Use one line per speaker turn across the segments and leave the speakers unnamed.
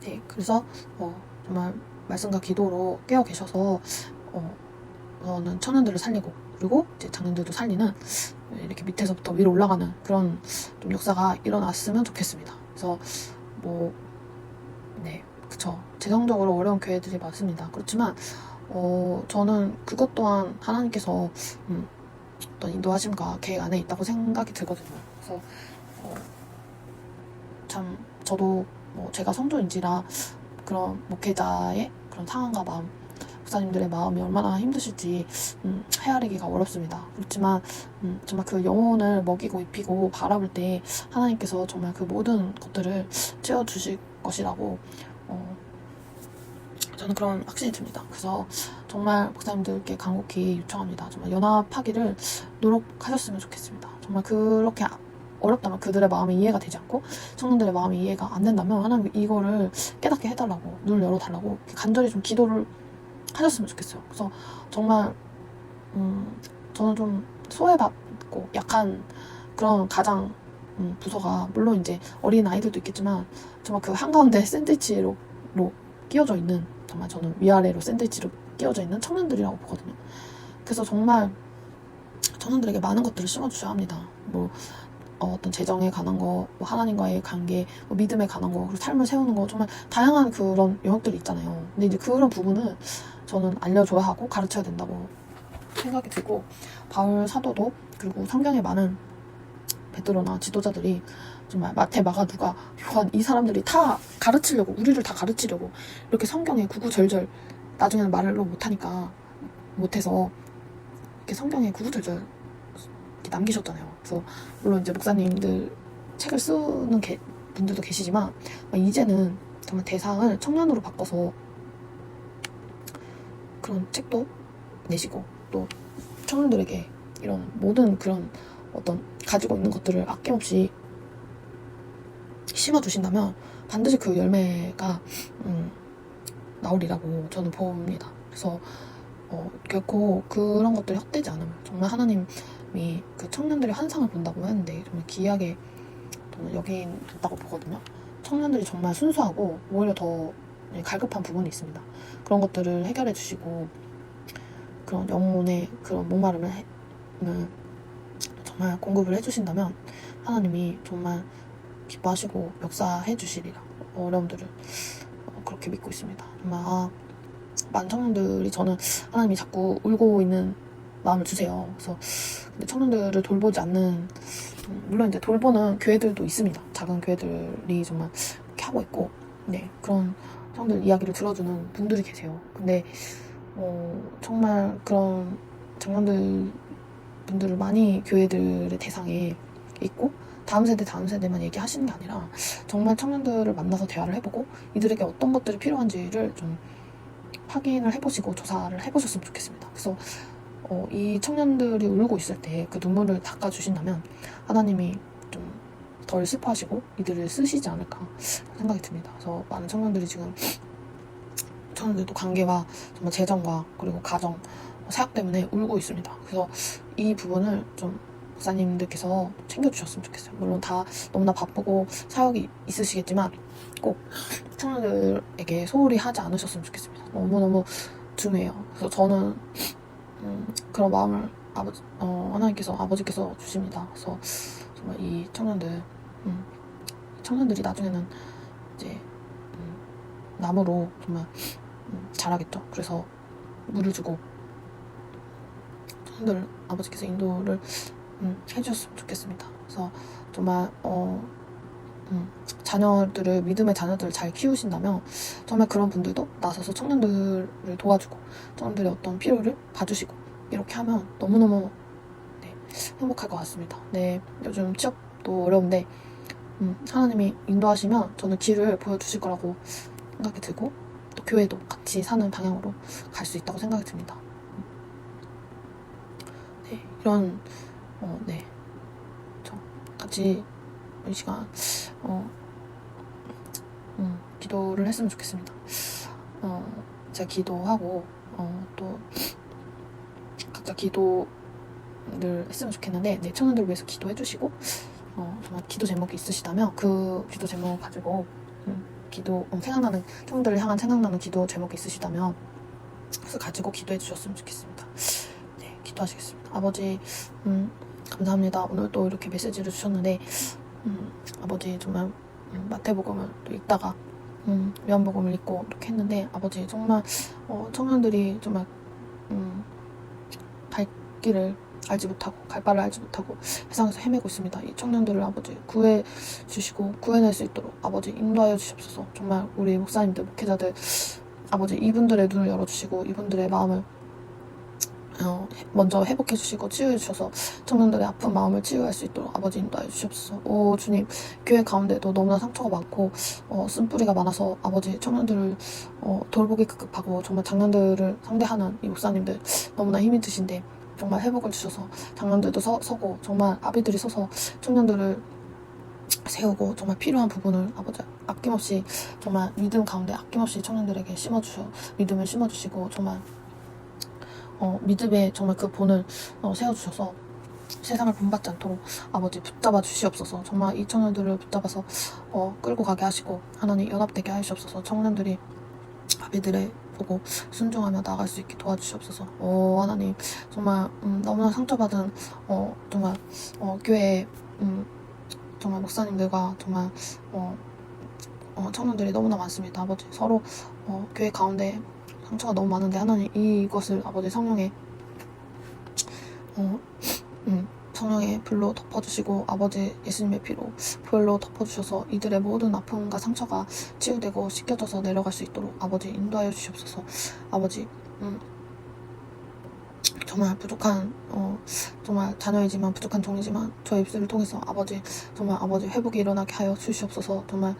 네, 그래서 정말 말씀과 기도로 깨어 계셔서 저는 청년들을 살리고 그리고 이제 장년들도 살리는 이렇게 밑에서부터 위로 올라가는 그런 좀 역사가 일어났으면 좋겠습니다. 그래서 네, 그쵸. 재정적으로 어려운 교회들이 많습니다. 그렇지만 저는 그것 또한 하나님께서 어떤 인도하심과 계획 안에 있다고 생각이 들거든요. 그래서 참 저도 제가 성도인지라 그런 목회자의 그런 상황과 마음, 목사님들의 마음이 얼마나 힘드실지 헤아리기가 어렵습니다. 그렇지만 정말 그 영혼을 먹이고 입히고 바라볼 때 하나님께서 정말 그 모든 것들을 채워주실 것이라고 저는 그런 확신이 듭니다. 그래서 정말 목사님들께 간곡히 요청합니다. 정말 연합하기를 노력하셨으면 좋겠습니다. 정말 그렇게 어렵다면 그들의 마음이 이해가 되지 않고 청년들의 마음이 이해가 안 된다면 하나님 이거를 깨닫게 해달라고, 눈을 열어달라고 간절히 좀 기도를 하셨으면 좋겠어요. 그래서 정말 저는 좀 소외받고 약한 그런 가장 부서가 물론 이제 어린 아이들도 있겠지만 정말 그 한가운데 샌드위치로 끼워져 있는, 정말 저는 위아래로 샌드위치로 끼워져 있는 청년들이라고 보거든요. 그래서 정말 청년들에게 많은 것들을 심어주셔야 합니다. 어떤 재정에 관한 거, 하나님과의 관계, 믿음에 관한 거, 그리고 삶을 세우는 거, 정말 다양한 그런 영역들이 있잖아요. 근데 이제 그런 부분은 저는 알려줘야 하고 가르쳐야 된다고 생각이 들고, 바울 사도도 그리고 성경에 많은 베드로나 지도자들이 정말 마태, 마가, 누가, 요한 이 사람들이 다 가르치려고, 우리를 다 가르치려고 이렇게 성경에 구구절절 나중에는 말로 못해서 이렇게 성경에 구구절절 이렇게 남기셨잖아요. 그래서 물론 이제 목사님들 책을 쓰는 분들도 계시지만 이제는 정말 대상을 청년으로 바꿔서 그런 책도 내시고 또 청년들에게 이런 모든 그런 어떤 가지고 있는 것들을 아낌없이 심어주신다면 반드시 그 열매가 나오리라고 저는 봅니다. 그래서 결코 그런 것들이 헛되지 않으면 정말 하나님이 그 청년들의 환상을 본다고 하는데 정말 귀하게 저는 여긴다고 보거든요. 청년들이 정말 순수하고 오히려 더 갈급한 부분이 있습니다. 그런 것들을 해결해 주시고 그런 영혼의 그런 목마름을 정말 공급을 해주신다면 하나님이 정말 기뻐하시고 역사해 주시리라. 어려움들을 그렇게 믿고 있습니다. 정말 많은 청년들이 저는 하나님이 자꾸 울고 있는 마음을 주세요. 그래서 근데 청년들을 돌보지 않는, 물론 이제 돌보는 교회들도 있습니다. 작은 교회들이 정말 이렇게 하고 있고, 네, 그런 청년들 이야기를 들어주는 분들이 계세요. 근데 정말 그런 청년들 분들을 많이 교회들의 대상에 있고 다음 세대만 얘기하시는 게 아니라 정말 청년들을 만나서 대화를 해보고 이들에게 어떤 것들이 필요한지를 좀 확인을 해보시고 조사를 해보셨으면 좋겠습니다. 그래서 이 청년들이 울고 있을 때 그 눈물을 닦아주신다면 하나님이 좀 덜 슬퍼하시고 이들을 쓰시지 않을까 생각이 듭니다. 그래서 많은 청년들이 지금 청년들도 관계와 정말 재정과 그리고 가정, 사역 때문에 울고 있습니다. 그래서 이 부분을 좀 목사님들께서 챙겨주셨으면 좋겠어요. 물론 다 너무나 바쁘고 사역이 있으시겠지만 꼭 청년들에게 소홀히 하지 않으셨으면 좋겠습니다. 너무너무 중요해요. 그래서 저는 그런 마음을 하나님께서 아버지께서 주십니다. 그래서 정말 이 청년들이 나중에는 이제 나무로 정말 자라겠죠. 그래서 물을 주고 청년들 아버지께서 인도를 해주셨으면 좋겠습니다. 그래서 정말 믿음의 자녀들을 잘 키우신다면 정말 그런 분들도 나서서 청년들을 도와주고 청년들의 어떤 필요를 봐주시고 이렇게 하면 너무너무 행복할 것 같습니다. 네, 요즘 취업도 어려운데 하나님이 인도하시면 저는 길을 보여주실 거라고 생각이 들고 또 교회도 같이 사는 방향으로 갈 수 있다고 생각이 듭니다. 네, 이런 저 같이 이 시간 기도를 했으면 좋겠습니다. 제가 기도하고 또 각자 기도를 했으면 좋겠는데 청년들을 위해서 기도해 주시고 정말 기도 제목이 있으시다면 그 기도 제목 가지고 기도, 생각나는, 청년들을 향한 생각나는 기도 제목이 있으시다면 그래서 가지고 기도해 주셨으면 좋겠습니다. 네, 기도하시겠습니다. 아버지, 감사합니다. 오늘 또 이렇게 메시지를 주셨는데, 아버지 정말 마태복음을 또 읽다가 요한복음을 읽고 이렇게 했는데, 아버지 정말 청년들이 정말 갈 길을 알지 못하고 갈 바를 알지 못하고 세상에서 헤매고 있습니다. 이 청년들을 아버지 구해 주시고 구해낼 수 있도록 아버지 인도하여 주시옵소서. 정말 우리 목사님들, 목회자들 아버지 이분들의 눈을 열어주시고 이분들의 마음을 먼저 회복해 주시고 치유해 주셔서 청년들의 아픈 마음을 치유할 수 있도록 아버지 인도하여 주시옵소서. 오 주님, 교회 가운데도 너무나 상처가 많고 쓴뿌리가 많아서 아버지 청년들을 돌보기 급급하고 정말 장년들을 상대하는 이 목사님들 너무나 힘이 드신데 정말 회복을 주셔서 장년들도 서고 정말 아비들이 서서 청년들을 세우고 정말 필요한 부분을 아버지 아낌없이 정말 믿음 가운데 아낌없이 청년들에게 믿음을 심어주시고 정말 믿음에 정말 그 본을 세워주셔서 세상을 본받지 않도록 아버지 붙잡아 주시옵소서. 정말 이 청년들을 붙잡아서 끌고 가게 하시고 하나님 연합되게 하시옵소서. 청년들이 아비들의 보고 순종하며 나아갈 수 있게 도와주시옵소서. 하나님 정말 너무나 상처받은 정말 교회에 정말 목사님들과 정말 청년들이 너무나 많습니다. 아버지 서로 교회 가운데 상처가 너무 많은데 하나님 이것을 아버지 성령의 불로 덮어주시고 아버지 예수님의 피로 불로 덮어주셔서 이들의 모든 아픔과 상처가 치유되고 씻겨져서 내려갈 수 있도록 아버지 인도하여 주시옵소서. 아버지 정말 부족한 정말 자녀이지만 부족한 종이지만 저의 입술을 통해서 아버지 정말 아버지 회복이 일어나게 하여 주시옵소서. 정말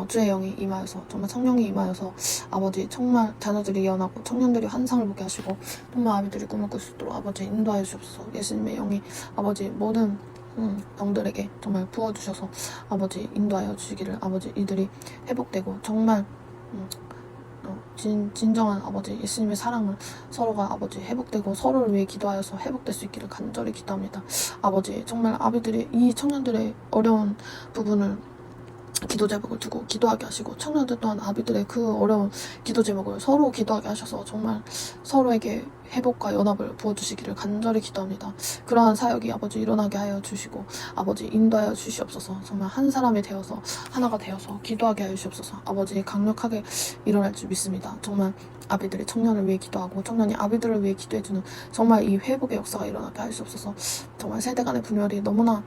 주의 영이 임하여서 정말 성령이 임하여서 아버지 정말 자녀들이 예언하고 청년들이 환상을 보게 하시고 정말 아비들이 꿈을 꿀 수 있도록 아버지 인도하여 주옵소서. 예수님의 영이 아버지 모든 영들에게 정말 부어주셔서 아버지 인도하여 주시기를 아버지 이들이 회복되고 정말 진정한 아버지 예수님의 사랑을 서로가 아버지 회복되고 서로를 위해 기도하여서 회복될 수 있기를 간절히 기도합니다. 아버지 정말 아비들이 이 청년들의 어려운 부분을 기도 제목을 두고 기도하게 하시고 청년들 또한 아비들의 그 어려운 기도 제목을 서로 기도하게 하셔서 정말 서로에게 회복과 연합을 부어주시기를 간절히 기도합니다. 그러한 사역이 아버지 일어나게 하여 주시고 아버지 인도하여 주시옵소서. 정말 한 사람이 되어서 하나가 되어서 기도하게 하여 주시옵소서. 아버지 강력하게 일어날 줄 믿습니다. 정말 아비들이 청년을 위해 기도하고 청년이 아비들을 위해 기도해주는 정말 이 회복의 역사가 일어나게 하여 주시옵소서. 정말 세대 간의 분열이 너무나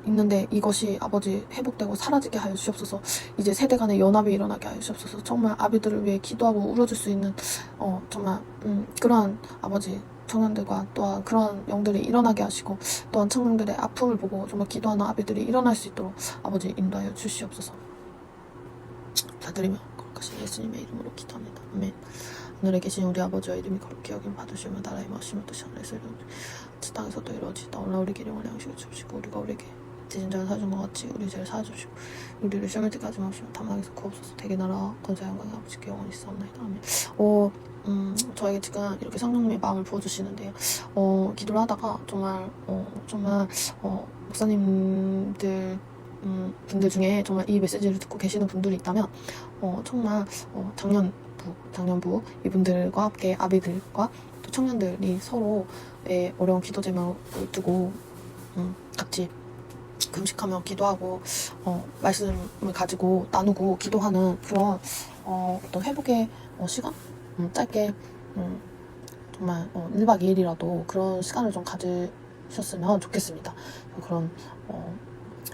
있는데 이것이 아버지 회복되고 사라지게 하여 주시옵소서. 이제 세대 간의 연합이 일어나게 하여 주시옵소서. 정말 아비들을 위해 기도하고 울어줄 수 있는 정말 그러한 아버지 청년들과 또한 그러한 영들이 일어나게 하시고 또한 청년들의 아픔을 보고 정말 기도하는 아비들이 일어날 수 있도록 아버지 인도하여 주시옵소서. 감사드리며 거룩하신 예수님의 이름으로 기도합니다. 아멘. 하늘에 계신 우리 아버지와 이름이 거룩히 여김 받으시며 나라의 마시며 뜻이 하늘에서 이루어지고 땅에서도 이루어지다. 오늘 우리에게 영원한 양식을 주시고 우리가 우리에게 죄진 자를 사준 것 같이 우리 죄를 사주시고 우리를 시험을 듣게 하지 마시고 다만에서 구하옵소서. 대개 나라 권세 영광이 아버지께 영원히 있사옵나이다. 아멘. 저에게 지금 이렇게 성령님의 마음을 부어주시는데요. 기도를 하다가 정말 목사님들 분들 중에 정말 이 메시지를 듣고 계시는 분들이 있다면 정말 작년부 이분들과 함께 아비들과 또 청년들이 서로의 어려운 기도 제목을 두고 같이 금식하며 기도하고 말씀을 가지고 나누고 기도하는 그런 어떤 회복의 시간? 짧게 정말 1박 2일이라도 그런 시간을 좀 가지셨으면 좋겠습니다. 그런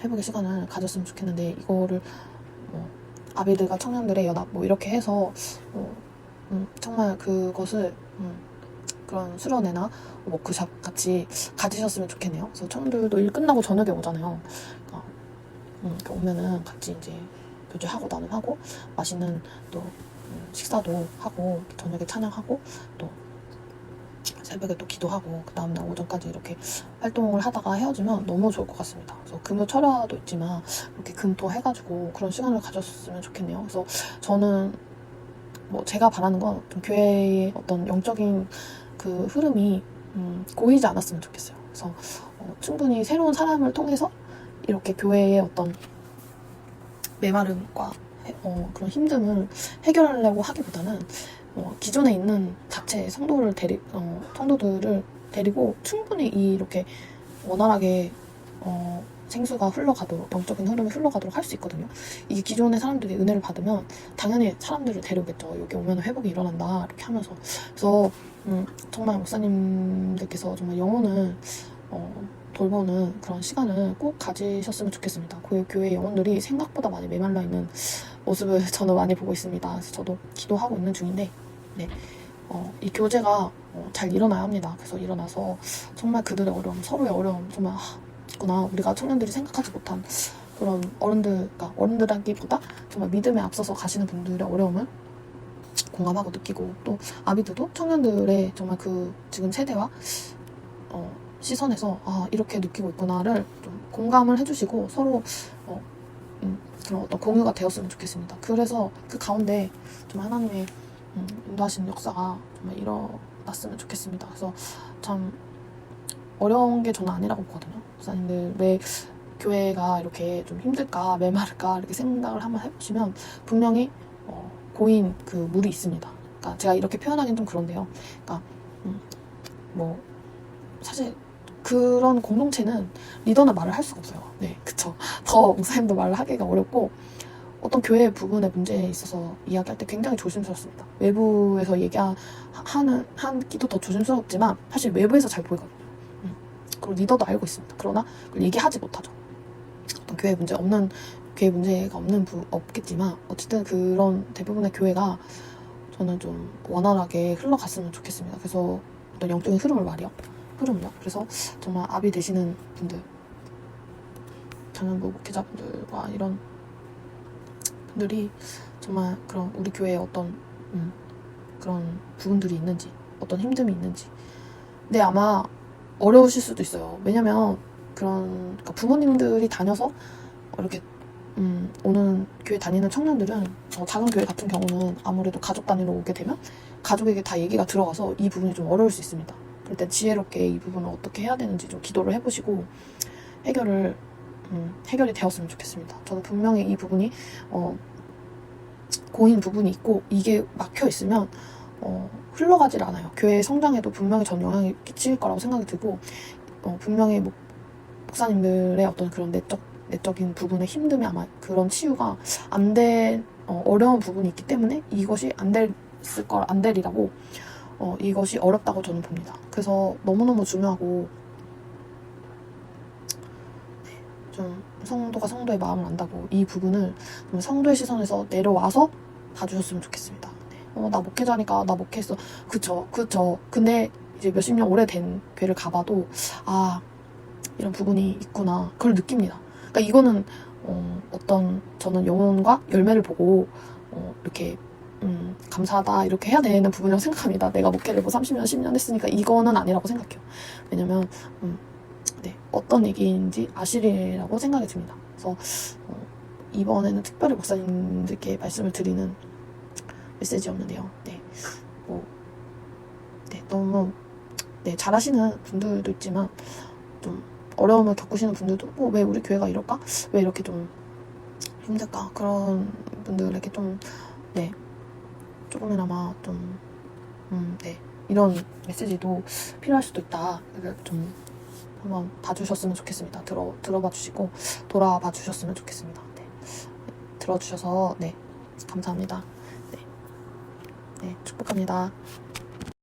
회복의 시간을 가졌으면 좋겠는데 이거를 아비들과 청년들의 연합 이렇게 해서 정말 그것을 그런 수련회나 워크샵 같이 가지셨으면 좋겠네요. 그래서 청년들도 일 끝나고 저녁에 오잖아요. 그러니까 오면은 같이 이제 교제하고 나눔하고 맛있는 또 식사도 하고 저녁에 찬양하고 또 새벽에 또 기도하고 그 다음날 오전까지 이렇게 활동을 하다가 헤어지면 너무 좋을 것 같습니다. 그래서 금요 철야도 있지만 이렇게 금토 해가지고 그런 시간을 가졌으면 좋겠네요. 그래서 저는 제가 바라는 건 좀 교회의 어떤 영적인 그 흐름이 고이지 않았으면 좋겠어요. 그래서 충분히 새로운 사람을 통해서 이렇게 교회의 어떤 메마름과 그런 힘듦을 해결하려고 하기보다는 기존에 있는 자체 성도들을 데리고 충분히 이렇게 원활하게 생수가 흘러가도록, 영적인 흐름이 흘러가도록 할 수 있거든요. 이게 기존의 사람들이 은혜를 받으면 당연히 사람들을 데려오겠죠. 여기 오면 회복이 일어난다 이렇게 하면서. 그래서 정말 목사님들께서 정말 영혼을 돌보는 그런 시간을 꼭 가지셨으면 좋겠습니다. 교회 영혼들이 생각보다 많이 메말라 있는 모습을 저는 많이 보고 있습니다. 그래서 저도 기도하고 있는 중인데, 네, 이 교제가 잘 일어나야 합니다. 그래서 일어나서 정말 그들의 어려움, 서로의 어려움, 정말 있구나. 우리가 청년들이 생각하지 못한 그런 어른들하기보다 정말 믿음에 앞서서 가시는 분들의 어려움을 공감하고 느끼고, 또 아비들도 청년들의 정말 그 지금 세대와 시선에서 이렇게 느끼고 있구나를 좀 공감을 해주시고 서로 그런 어떤 공유가 되었으면 좋겠습니다. 그래서 그 가운데 좀 하나님의 인도하시는 역사가 정말 일어났으면 좋겠습니다. 그래서 참 어려운 게 저는 아니라고 보거든요. 목사님들 왜 교회가 이렇게 좀 힘들까 메마를까 이렇게 생각을 한번 해보시면 분명히 고인 그 물이 있습니다. 그러니까 제가 이렇게 표현하기는 좀 그런데요. 그러니까 사실 그런 공동체는 리더는 말을 할 수가 없어요. 네, 그쵸. 더 목사님도 말을 하기가 어렵고, 어떤 교회 부분의 문제에 있어서 이야기할 때 굉장히 조심스럽습니다. 외부에서 하기도 더 조심스럽지만 사실 외부에서 잘 보이거든요. 그리고 리더도 알고 있습니다. 그러나 그걸 얘기하지 못하죠. 어떤 교회 문제가 없겠지만 어쨌든 그런 대부분의 교회가 저는 좀 원활하게 흘러갔으면 좋겠습니다. 그래서 어떤 영적인 흐름을요. 그래서 정말 아비 되시는 분들, 청년부 목회자분들과 이런 분들이 정말 그런 우리 교회에 어떤 그런 부분들이 있는지, 어떤 힘듦이 있는지. 근데 아마 어려우실 수도 있어요. 왜냐면 그러니까 부모님들이 다녀서 이렇게 오는 교회 다니는 청년들은 작은 교회 같은 경우는 아무래도 가족 단위로 오게 되면 가족에게 다 얘기가 들어가서 이 부분이 좀 어려울 수 있습니다. 그럴 때 지혜롭게 이 부분을 어떻게 해야 되는지 좀 기도를 해보시고 해결이 되었으면 좋겠습니다. 저는 분명히 이 부분이 고인 부분이 있고 이게 막혀 있으면 흘러가질 않아요. 교회의 성장에도 분명히 전 영향이 끼칠 거라고 생각이 들고, 분명히 목사님들의 어떤 그런 내적인 부분의 힘듦이 아마 그런 치유가 안 된 어려운 부분이 있기 때문에 이것이 안 되리라고 이것이 어렵다고 저는 봅니다. 그래서 너무너무 중요하고, 좀 성도가 성도의 마음을 안다고 이 부분을 좀 성도의 시선에서 내려와서 봐주셨으면 좋겠습니다. 나 목회자니까 나 목회했어. 그쵸. 근데 이제 몇십 년 오래된 교회를 가봐도 이런 부분이 있구나. 그걸 느낍니다. 그러니까 이거는 저는 영혼과 열매를 보고 이렇게 감사하다 이렇게 해야 되는 부분이라고 생각합니다. 내가 목회를 30년 10년 했으니까 이거는 아니라고 생각해요. 왜냐면 어떤 얘기인지 아시리라고 생각이 듭니다. 그래서 이번에는 특별히 목사님들께 말씀을 드리는 메시지였는데요. 너무 잘하시는 분들도 있지만 좀 어려움을 겪으시는 분들도 왜 우리 교회가 이럴까? 왜 이렇게 좀 힘들까? 그런 분들에게 좀 조금이나마 좀 이런 메시지도 필요할 수도 있다. 좀 한번 봐주셨으면 좋겠습니다. 들어봐 주시고 돌아봐 주셨으면 좋겠습니다. 들어주셔서 감사합니다. 축복합니다.